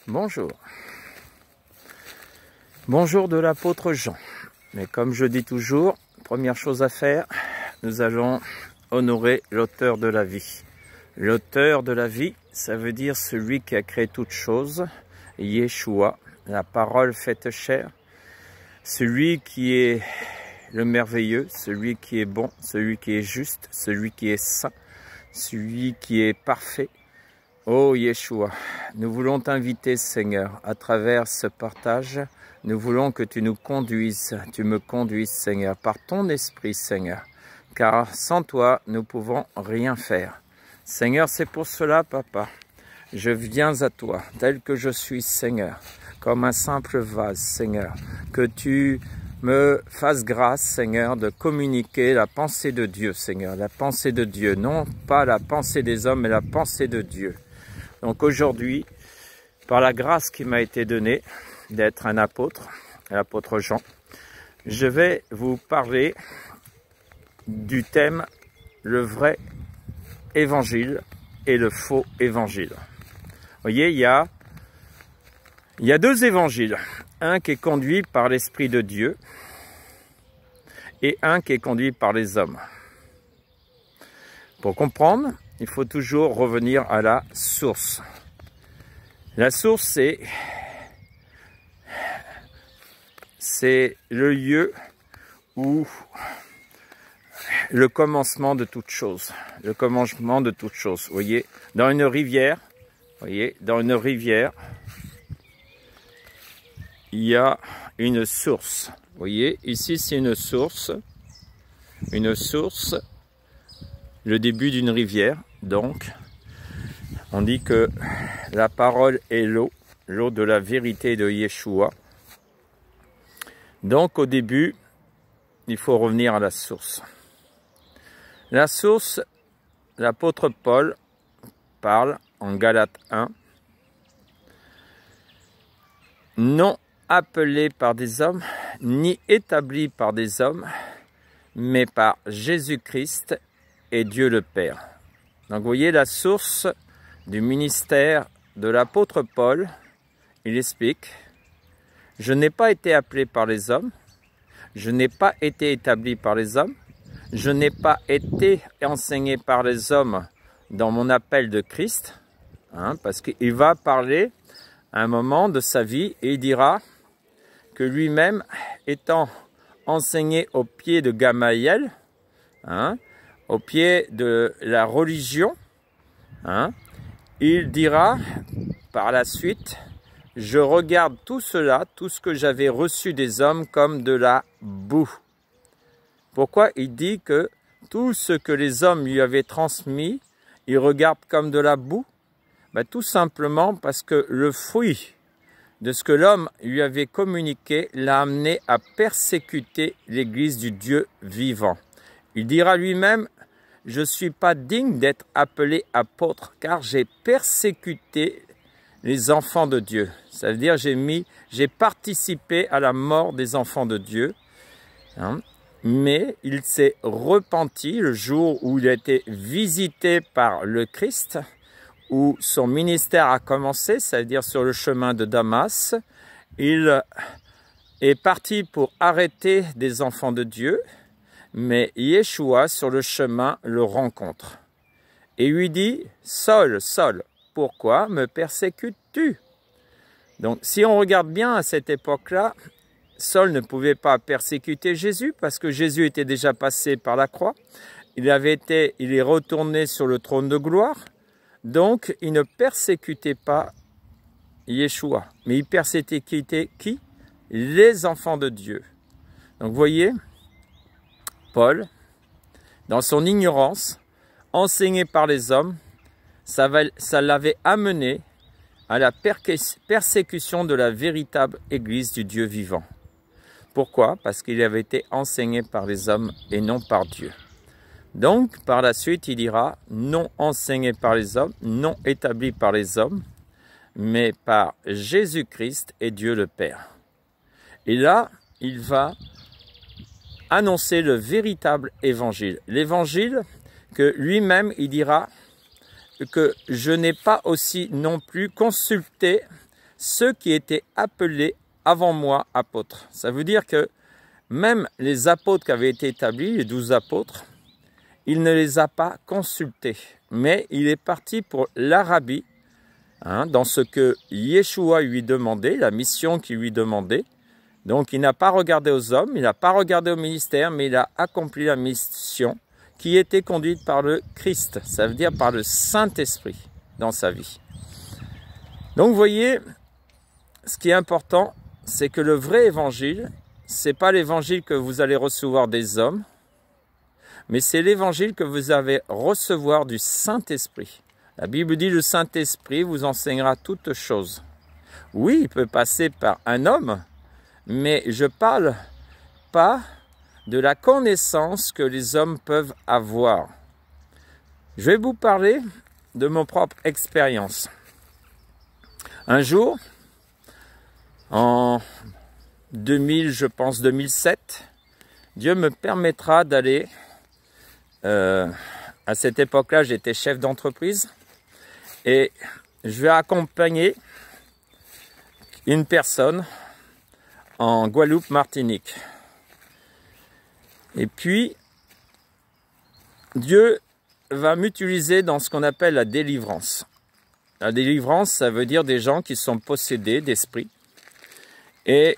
Bonjour. Bonjour de l'apôtre Jean. Mais comme je dis toujours, première chose à faire, nous allons honorer l'auteur de la vie. L'auteur de la vie, ça veut dire celui qui a créé toutes choses, Yeshua, la parole faite chair, celui qui est le merveilleux, celui qui est bon, celui qui est juste, celui qui est saint, celui qui est parfait. Oh Yeshua, nous voulons t'inviter Seigneur, à travers ce partage, nous voulons que tu nous conduises, tu me conduises Seigneur, par ton esprit Seigneur, car sans toi nous pouvons rien faire. Seigneur, c'est pour cela Papa, je viens à toi, tel que je suis Seigneur, comme un simple vase Seigneur, que tu me fasses grâce Seigneur de communiquer la pensée de Dieu Seigneur, la pensée de Dieu, non pas la pensée des hommes mais la pensée de Dieu. Donc aujourd'hui, par la grâce qui m'a été donnée d'être un apôtre, l'apôtre Jean, je vais vous parler du thème le vrai évangile et le faux évangile. Vous voyez, il y a deux évangiles, un qui est conduit par l'Esprit de Dieu et un qui est conduit par les hommes. Pour comprendre, il faut toujours revenir à la source. La source, c'est le lieu où le commencement de toute chose. Le commencement de toute chose. Vous voyez, dans une rivière, il y a une source. Vous voyez, ici c'est une source, le début d'une rivière. Donc, on dit que la parole est l'eau de la vérité de Yeshua. Donc, au début, il faut revenir à la source. La source, l'apôtre Paul parle en Galates 1, non appelé par des hommes, ni établi par des hommes, mais par Jésus-Christ et Dieu le Père. Donc vous voyez la source du ministère de l'apôtre Paul, il explique, je n'ai pas été appelé par les hommes, je n'ai pas été établi par les hommes, je n'ai pas été enseigné par les hommes dans mon appel de Christ, parce qu'il va parler à un moment de sa vie et il dira que lui-même étant enseigné au pied de Gamaliel, au pied de la religion, il dira par la suite, je regarde tout cela, tout ce que j'avais reçu des hommes comme de la boue. Pourquoi il dit que tout ce que les hommes lui avaient transmis, il regarde comme de la boue? Tout simplement parce que le fruit de ce que l'homme lui avait communiqué l'a amené à persécuter l'Église du Dieu vivant. Il dira lui-même, je ne suis pas digne d'être appelé apôtre car j'ai persécuté les enfants de Dieu. Ça veut dire j'ai participé à la mort des enfants de Dieu. Mais il s'est repenti le jour où il a été visité par le Christ, où son ministère a commencé, c'est-à-dire sur le chemin de Damas. Il est parti pour arrêter des enfants de Dieu, mais Yeshua, sur le chemin, le rencontre. Et lui dit, « Saul, Saul, pourquoi me persécutes-tu » Donc, si on regarde bien à cette époque-là, Saul ne pouvait pas persécuter Jésus parce que Jésus était déjà passé par la croix. Il est retourné sur le trône de gloire. Donc, il ne persécutait pas Yeshua, mais il persécutait qui? Les enfants de Dieu. Donc, vous voyez, Paul, dans son ignorance, enseigné par les hommes, ça l'avait amené à la persécution de la véritable Église du Dieu vivant. Pourquoi? Parce qu'il avait été enseigné par les hommes et non par Dieu. Donc, par la suite, il dira, non enseigné par les hommes, non établi par les hommes, mais par Jésus-Christ et Dieu le Père. Et là, il va annoncer le véritable évangile. L'évangile que lui-même, il dira que je n'ai pas aussi non plus consulté ceux qui étaient appelés avant moi apôtres. Ça veut dire que même les apôtres qui avaient été établis, les 12 apôtres, il ne les a pas consultés. Mais il est parti pour l'Arabie, dans ce que Yeshua lui demandait, la mission qu'il lui demandait. Donc il n'a pas regardé aux hommes, il n'a pas regardé au ministère, mais il a accompli la mission qui était conduite par le Christ, ça veut dire par le Saint-Esprit dans sa vie. Donc vous voyez, ce qui est important, c'est que le vrai évangile, ce n'est pas l'évangile que vous allez recevoir des hommes, mais c'est l'évangile que vous allez recevoir du Saint-Esprit. La Bible dit, le Saint-Esprit vous enseignera toutes choses. Oui, il peut passer par un homme, mais je ne parle pas de la connaissance que les hommes peuvent avoir. Je vais vous parler de mon propre expérience. Un jour, en 2000, je pense 2007, Dieu me permettra d'aller, à cette époque-là, j'étais chef d'entreprise, et je vais accompagner une personne en Guadeloupe, Martinique. Et puis, Dieu va m'utiliser dans ce qu'on appelle la délivrance. La délivrance, ça veut dire des gens qui sont possédés d'esprit. Et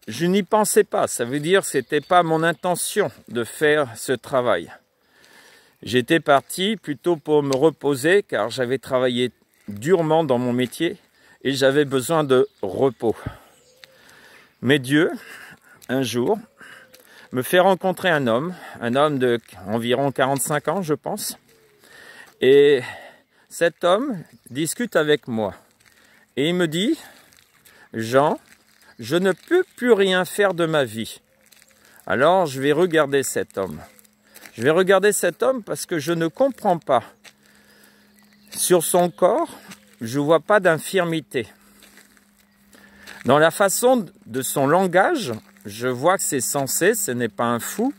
je n'y pensais pas. Ça veut dire que ce n'était pas mon intention de faire ce travail. J'étais parti plutôt pour me reposer car j'avais travaillé durement dans mon métier et j'avais besoin de repos. Mais Dieu, un jour, me fait rencontrer un homme d'environ 45 ans, je pense. Et cet homme discute avec moi. Et il me dit, Jean, je ne peux plus rien faire de ma vie. Alors je vais regarder cet homme. Je vais regarder cet homme parce que je ne comprends pas. Sur son corps, je ne vois pas d'infirmité. Dans la façon de son langage, je vois que c'est sensé, ce n'est pas un fou,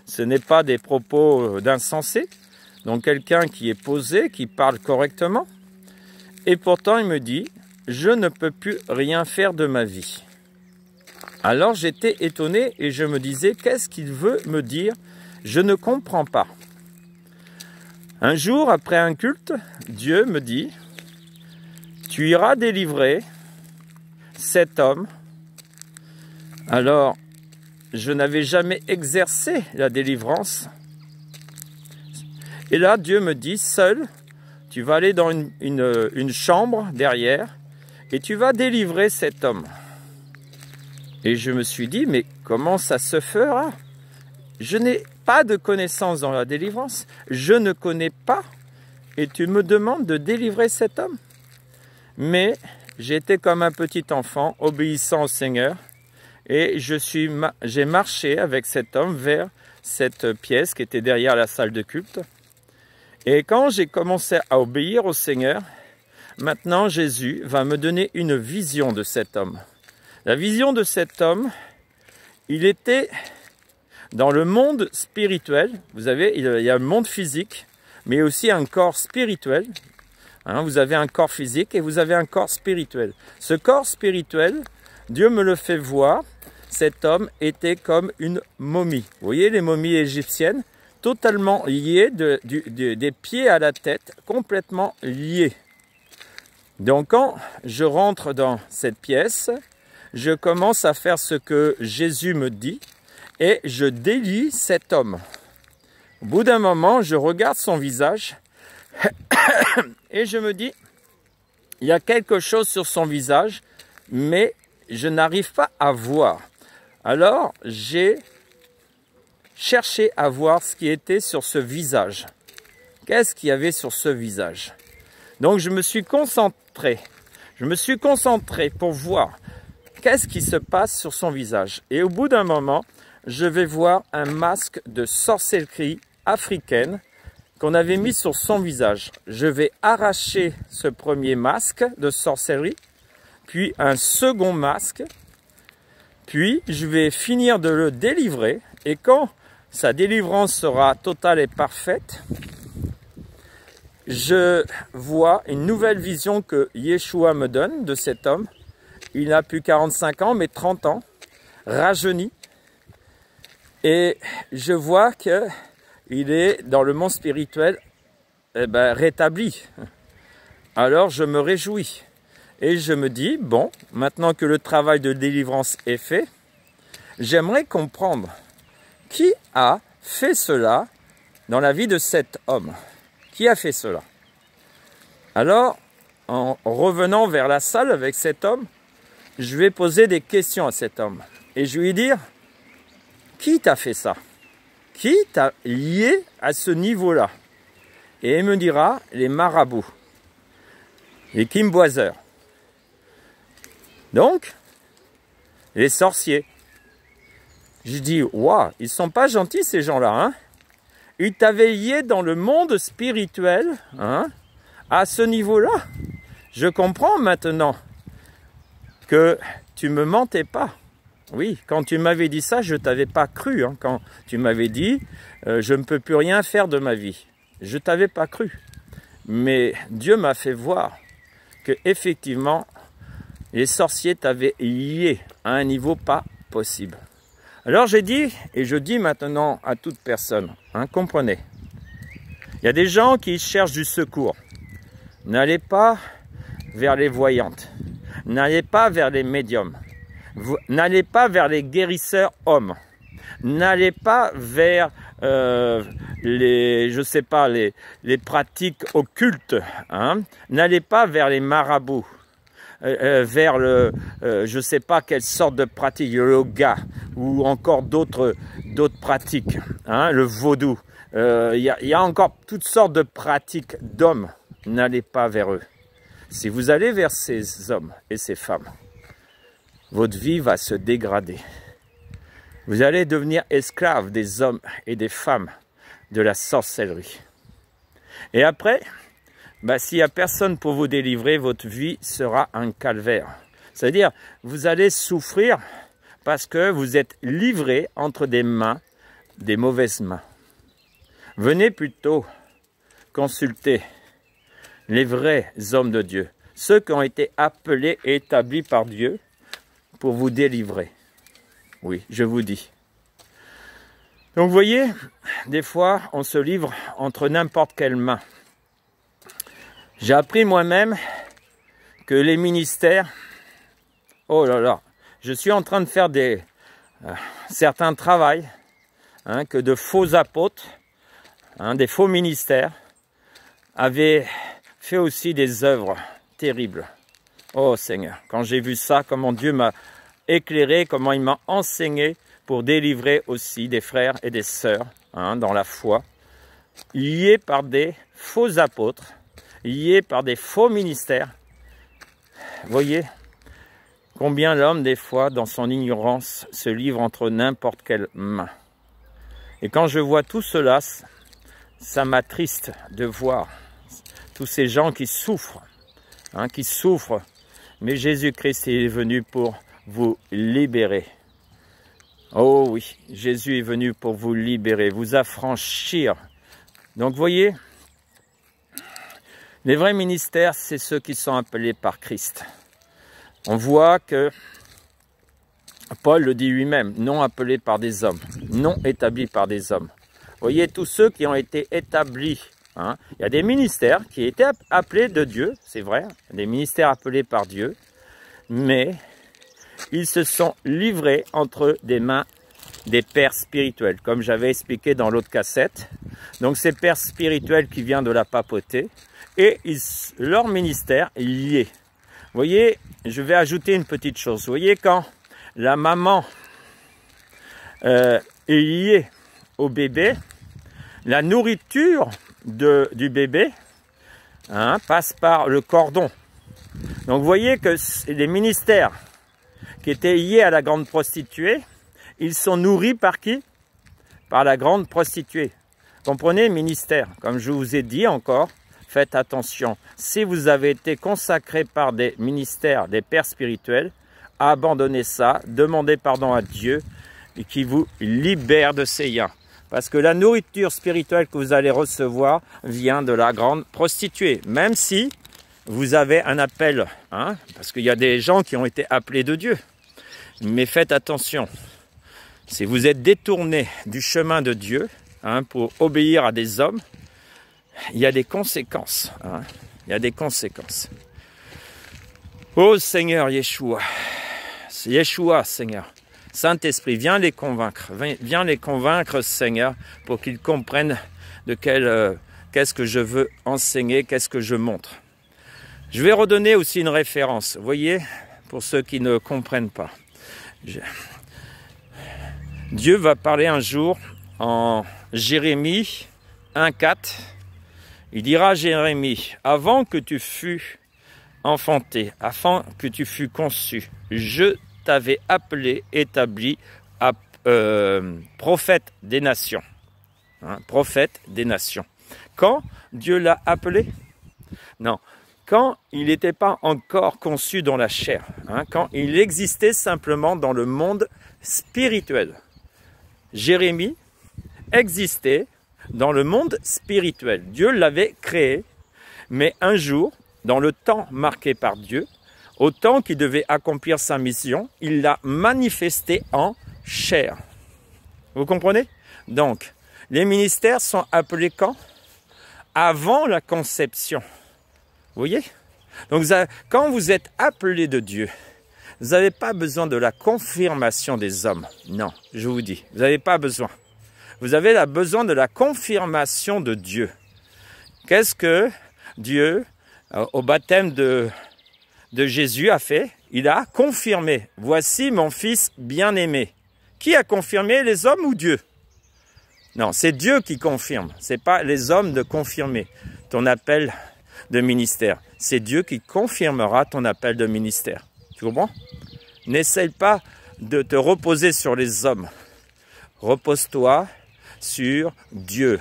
ce n'est pas des propos d'insensé. Donc quelqu'un qui est posé, qui parle correctement. Et pourtant il me dit, je ne peux plus rien faire de ma vie. Alors j'étais étonné et je me disais, qu'est-ce qu'il veut me dire? Je ne comprends pas. Un jour, après un culte, Dieu me dit, tu iras délivrer cet homme. Alors, je n'avais jamais exercé la délivrance. Et là, Dieu me dit, seul, tu vas aller dans une chambre derrière et tu vas délivrer cet homme. Et je me suis dit, mais comment ça se fera? Je n'ai pas de connaissance dans la délivrance. Je ne connais pas. Et tu me demandes de délivrer cet homme. Mais j'étais comme un petit enfant, obéissant au Seigneur. Et j'ai marché avec cet homme vers cette pièce qui était derrière la salle de culte. Et quand j'ai commencé à obéir au Seigneur, maintenant Jésus va me donner une vision de cet homme. La vision de cet homme, il était dans le monde spirituel. Vous savez, il y a le monde physique, mais aussi un corps spirituel. Vous avez un corps physique et vous avez un corps spirituel. Ce corps spirituel, Dieu me le fait voir. Cet homme était comme une momie. Vous voyez les momies égyptiennes, totalement liées des pieds à la tête, complètement liées. Donc quand je rentre dans cette pièce, je commence à faire ce que Jésus me dit et je délie cet homme. Au bout d'un moment, je regarde son visage et je me dis, il y a quelque chose sur son visage, mais je n'arrive pas à voir. Alors, j'ai cherché à voir ce qui était sur ce visage. Qu'est-ce qu'il y avait sur ce visage? Donc, je me suis concentré. Je me suis concentré pour voir qu'est-ce qui se passe sur son visage. Et au bout d'un moment, je vais voir un masque de sorcellerie africaine qu'on avait mis sur son visage. Je vais arracher ce premier masque de sorcellerie, puis un second masque, puis je vais finir de le délivrer. Et quand sa délivrance sera totale et parfaite, je vois une nouvelle vision que Yeshua me donne de cet homme. Il n'a plus 45 ans, mais 30 ans, rajeuni. Et je vois qu'il est dans le monde spirituel rétabli. Alors je me réjouis. Et je me dis, bon, maintenant que le travail de délivrance est fait, j'aimerais comprendre qui a fait cela dans la vie de cet homme. Qui a fait cela? Alors, en revenant vers la salle avec cet homme, je vais poser des questions à cet homme. Et je vais lui dire, qui t'a fait ça? Qui t'a lié à ce niveau-là? Et il me dira, les marabouts, les kimboiseurs. Donc, les sorciers. Je dis, waouh, ils sont pas gentils ces gens-là, hein? Ils t'avaient lié dans le monde spirituel, hein, à ce niveau-là. Je comprends maintenant que tu me mentais pas. Oui, quand tu m'avais dit ça, je t'avais pas cru. Hein, quand tu m'avais dit, je ne peux plus rien faire de ma vie. Je t'avais pas cru. Mais Dieu m'a fait voir que effectivement, les sorciers t'avaient lié à un niveau pas possible. Alors j'ai dit, et je dis maintenant à toute personne, hein, comprenez, il y a des gens qui cherchent du secours. N'allez pas vers les voyantes, n'allez pas vers les médiums, n'allez pas vers les guérisseurs hommes, n'allez pas vers je sais pas, les pratiques occultes, hein, n'allez pas vers les marabouts. Vers je ne sais pas quelle sorte de pratique, le yoga ou encore d'autres pratiques, hein, le vaudou. Il y a encore toutes sortes de pratiques d'hommes. N'allez pas vers eux. Si vous allez vers ces hommes et ces femmes, votre vie va se dégrader. Vous allez devenir esclave des hommes et des femmes de la sorcellerie. Et après, s'il n'y a personne pour vous délivrer, votre vie sera un calvaire. C'est-à-dire, vous allez souffrir parce que vous êtes livré entre des mains, des mauvaises mains. Venez plutôt consulter les vrais hommes de Dieu, ceux qui ont été appelés et établis par Dieu pour vous délivrer. Oui, je vous dis. Donc vous voyez, des fois, on se livre entre n'importe quelle main. J'ai appris moi-même que les ministères, oh là là, je suis en train de faire certains travaux, hein, que de faux apôtres, hein, des faux ministères, avaient fait aussi des œuvres terribles. Oh Seigneur, quand j'ai vu ça, comment Dieu m'a éclairé, comment il m'a enseigné pour délivrer aussi des frères et des sœurs, hein, dans la foi, liés par des faux apôtres, liés par des faux ministères. Voyez combien l'homme, des fois, dans son ignorance, se livre entre n'importe quelle main. Et quand je vois tout cela, ça m'attriste de voir tous ces gens qui souffrent, hein, mais Jésus-Christ est venu pour vous libérer. Oh oui, Jésus est venu pour vous libérer, vous affranchir. Donc voyez, les vrais ministères, c'est ceux qui sont appelés par Christ. On voit que Paul le dit lui-même, non appelés par des hommes, non établis par des hommes. Voyez, tous ceux qui ont été établis, hein, il y a des ministères qui étaient appelés de Dieu, c'est vrai, des ministères appelés par Dieu, mais ils se sont livrés entre des mains des pères spirituels, comme j'avais expliqué dans l'autre cassette. Donc ces pères spirituels qui viennent de la papauté, et leur ministère est lié. Vous voyez, je vais ajouter une petite chose. Vous voyez, quand la maman est liée au bébé, la nourriture du bébé, hein, passe par le cordon. Donc vous voyez que les ministères qui étaient liés à la grande prostituée, ils sont nourris par qui? Par la grande prostituée. Comprenez, ministère, comme je vous ai dit encore, faites attention. Si vous avez été consacré par des ministères, des pères spirituels, abandonnez ça, demandez pardon à Dieu et qui vous libère de ces liens. Parce que la nourriture spirituelle que vous allez recevoir vient de la grande prostituée. Même si vous avez un appel, hein, parce qu'il y a des gens qui ont été appelés de Dieu. Mais faites attention. Si vous êtes détourné du chemin de Dieu, hein, pour obéir à des hommes, il y a des conséquences. Hein, il y a des conséquences. Oh Seigneur Yeshua, Yeshua Seigneur. Saint-Esprit, viens les convaincre, Seigneur, pour qu'ils comprennent de qu'est-ce que je veux enseigner, qu'est-ce que je montre. Je vais redonner aussi une référence, vous voyez, pour ceux qui ne comprennent pas. Dieu va parler un jour en Jérémie 1,4. Il dira à Jérémie, avant que tu fus enfanté, afin que tu fus conçu, je t'avais appelé, établi à prophète des nations. Hein, prophète des nations. Quand Dieu l'a appelé? Non. Quand il n'était pas encore conçu dans la chair. Hein, quand il existait simplement dans le monde spirituel. Jérémie existait dans le monde spirituel. Dieu l'avait créé, mais un jour, dans le temps marqué par Dieu, au temps qu'il devait accomplir sa mission, il l'a manifesté en chair. Vous comprenez? Donc, les ministères sont appelés quand? Avant la conception. Vous voyez? Donc, quand vous êtes appelé de Dieu, vous n'avez pas besoin de la confirmation des hommes. Non, je vous dis, vous n'avez pas besoin. Vous avez besoin de la confirmation de Dieu. Qu'est-ce que Dieu, au baptême de Jésus, a fait? Il a confirmé. Voici mon fils bien-aimé. Qui a confirmé, les hommes ou Dieu? Non, c'est Dieu qui confirme. Ce n'est pas les hommes de confirmer ton appel de ministère. C'est Dieu qui confirmera ton appel de ministère. Tu comprends? N'essaye pas de te reposer sur les hommes. Repose-toi sur Dieu.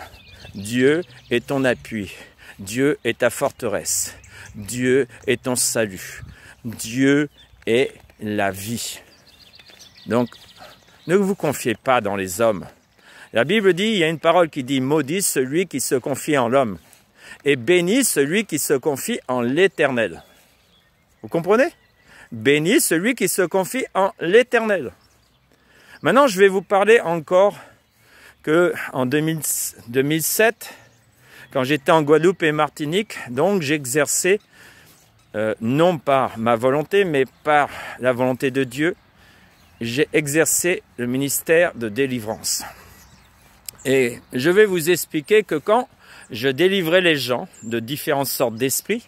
Dieu est ton appui. Dieu est ta forteresse. Dieu est ton salut. Dieu est la vie. Donc, ne vous confiez pas dans les hommes. La Bible dit, il y a une parole qui dit, maudit celui qui se confie en l'homme et béni celui qui se confie en l'Éternel. Vous comprenez? Béni celui qui se confie en l'Éternel. Maintenant, je vais vous parler encore que en 2007, quand j'étais en Guadeloupe et Martinique, donc j'exerçais, non par ma volonté, mais par la volonté de Dieu, j'ai exercé le ministère de délivrance. Et je vais vous expliquer que quand je délivrais les gens de différentes sortes d'esprits,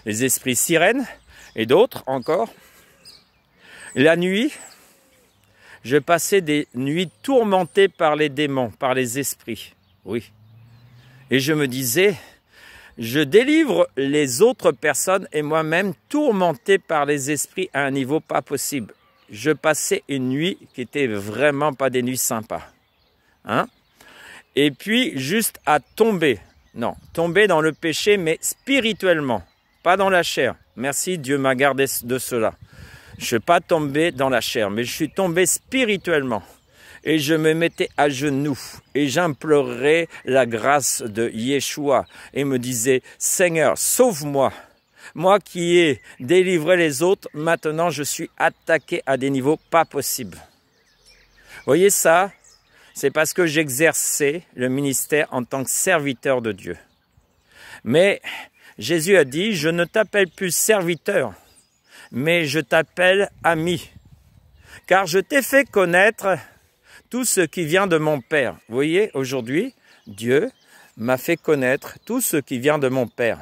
les esprits sirènes et d'autres encore, la nuit, je passais des nuits tourmentées par les démons, par les esprits. Oui. Et je me disais, je délivre les autres personnes et moi-même tourmenté par les esprits à un niveau pas possible. Je passais une nuit qui était vraiment pas des nuits sympas. Hein? Et puis, juste à tomber. Non, tomber dans le péché, mais spirituellement, pas dans la chair. Merci, Dieu m'a gardé de cela. Je ne suis pas tombé dans la chair, mais je suis tombé spirituellement. Et je me mettais à genoux et j'implorais la grâce de Yeshua et me disais, Seigneur, sauve-moi. Moi qui ai délivré les autres, maintenant je suis attaqué à des niveaux pas possibles. Vous voyez ça? C'est parce que j'exerçais le ministère en tant que serviteur de Dieu. Mais Jésus a dit, je ne t'appelle plus serviteur, mais je t'appelle ami. Car je t'ai fait connaître tout ce qui vient de mon Père. Vous voyez, aujourd'hui, Dieu m'a fait connaître tout ce qui vient de mon Père.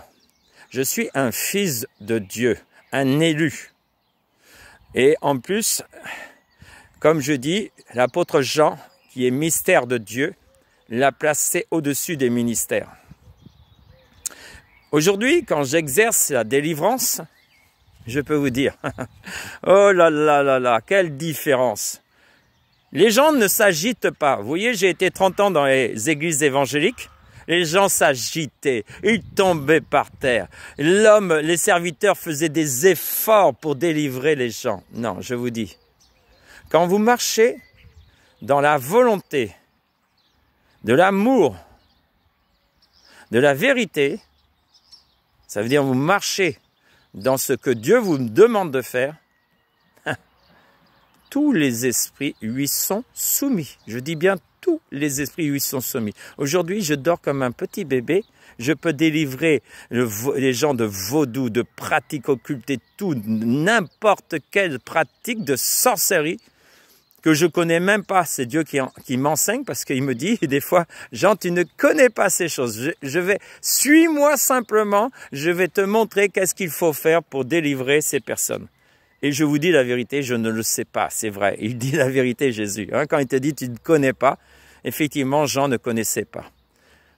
Je suis un fils de Dieu, un élu. Et en plus, comme je dis, l'apôtre Jean, qui est mystère de Dieu, l'a placé au-dessus des ministères. Aujourd'hui, quand j'exerce la délivrance, je peux vous dire, oh là là là là, quelle différence! Les gens ne s'agitent pas. Vous voyez, j'ai été 30 ans dans les églises évangéliques. Les gens s'agitaient, ils tombaient par terre. L'homme, les serviteurs faisaient des efforts pour délivrer les gens. Non, je vous dis, quand vous marchez dans la volonté de l'amour, de la vérité, ça veut dire vous marchez dans ce que Dieu vous demande de faire, tous les esprits lui sont soumis. Je dis bien tous les esprits lui sont soumis. Aujourd'hui, je dors comme un petit bébé. Je peux délivrer les gens de vaudou, de pratiques occultes et tout, n'importe quelle pratique de sorcellerie que je connais même pas. C'est Dieu qui m'enseigne parce qu'il me dit des fois, Jean, tu ne connais pas ces choses. Suis-moi simplement, je vais te montrer qu'est-ce qu'il faut faire pour délivrer ces personnes. Et je vous dis la vérité, je ne le sais pas, c'est vrai. Il dit la vérité, Jésus. Quand il te dit tu ne connais pas, effectivement, Jean ne connaissait pas.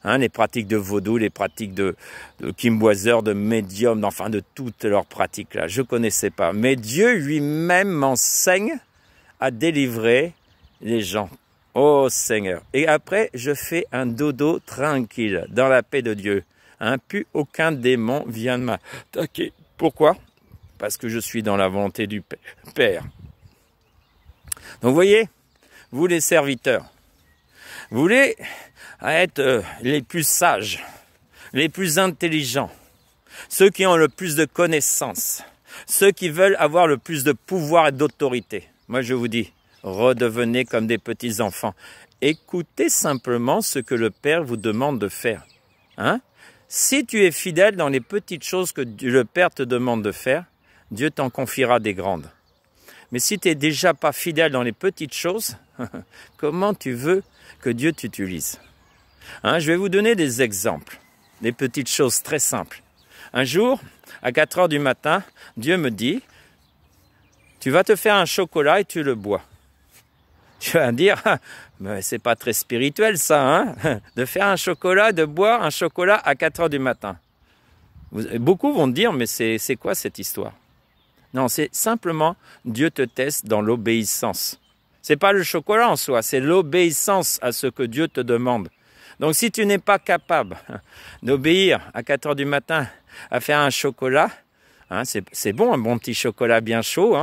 Les pratiques de vaudou, les pratiques de kimboiseur, de médium, enfin de toutes leurs pratiques là, je ne connaissais pas. Mais Dieu lui-même m'enseigne à délivrer les gens. Oh Seigneur. Et après, je fais un dodo tranquille, dans la paix de Dieu. Plus aucun démon vient de m'attaquer. Pourquoi ? Parce que je suis dans la volonté du Père. Donc vous voyez, vous les serviteurs, vous voulez être les plus sages, les plus intelligents, ceux qui ont le plus de connaissances, ceux qui veulent avoir le plus de pouvoir et d'autorité. Moi je vous dis, redevenez comme des petits enfants. Écoutez simplement ce que le Père vous demande de faire. Si tu es fidèle dans les petites choses que le Père te demande de faire, Dieu t'en confiera des grandes. Mais si tu n'es déjà pas fidèle dans les petites choses, comment tu veux que Dieu t'utilise ? Je vais vous donner des exemples, des petites choses très simples. Un jour, à 4 heures du matin, Dieu me dit, tu vas te faire un chocolat et tu le bois. Tu vas dire, mais c'est pas très spirituel ça, de faire un chocolat, de boire un chocolat à 4 heures du matin. Beaucoup vont dire, mais c'est quoi cette histoire ? Non, c'est simplement Dieu te teste dans l'obéissance. C'est pas le chocolat en soi, c'est l'obéissance à ce que Dieu te demande. Donc si tu n'es pas capable d'obéir à 4 heures du matin à faire un chocolat, c'est bon un bon petit chocolat bien chaud,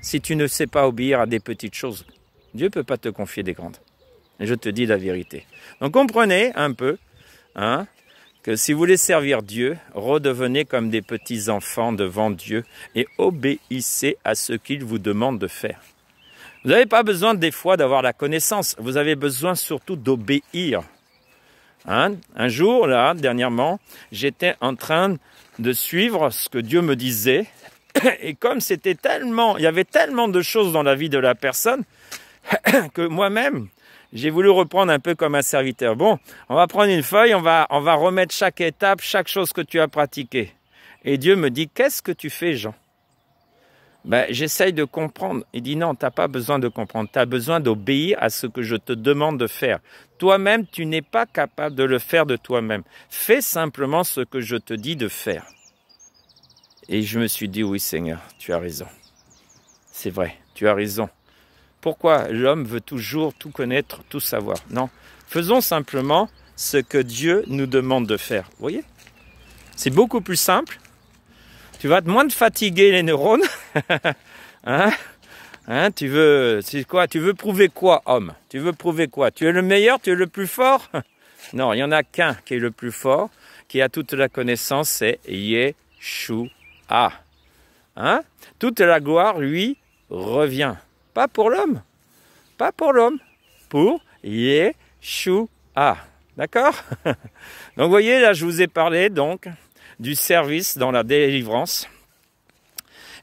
si tu ne sais pas obéir à des petites choses, Dieu ne peut pas te confier des grandes. Et je te dis la vérité. Donc comprenez un peu, que si vous voulez servir Dieu, redevenez comme des petits enfants devant Dieu et obéissez à ce qu'il vous demande de faire. Vous n'avez pas besoin des fois d'avoir la connaissance, vous avez besoin surtout d'obéir. Un jour, là, dernièrement, j'étais en train de suivre ce que Dieu me disait et comme il y avait tellement de choses dans la vie de la personne que moi-même, j'ai voulu reprendre un peu comme un serviteur. Bon, on va prendre une feuille, on va remettre chaque étape, chaque chose que tu as pratiquée. Et Dieu me dit, qu'est-ce que tu fais, Jean ? J'essaye de comprendre. Il dit, non, tu n'as pas besoin de comprendre. Tu as besoin d'obéir à ce que je te demande de faire. Toi-même, tu n'es pas capable de le faire de toi-même. Fais simplement ce que je te dis de faire. Et je me suis dit, oui, Seigneur, tu as raison. C'est vrai, tu as raison. Pourquoi l'homme veut toujours tout connaître, tout savoir? Non, faisons simplement ce que Dieu nous demande de faire. Vous voyez? C'est beaucoup plus simple. Tu vas moins te fatiguer les neurones. Tu veux prouver quoi, homme? Tu veux prouver quoi? Tu es le meilleur, tu es le plus fort? Non, il n'y en a qu'un qui est le plus fort, qui a toute la connaissance, c'est Yeshua. Toute la gloire lui revient. Pas pour l'homme, pour Yeshua. D'accord? Donc vous voyez, là je vous ai parlé donc du service dans la délivrance.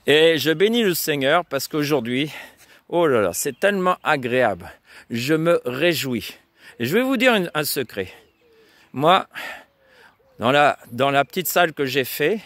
Et je bénis le Seigneur parce qu'aujourd'hui, oh là là, c'est tellement agréable. Je me réjouis. Et je vais vous dire un secret. Moi, dans la petite salle que j'ai fait,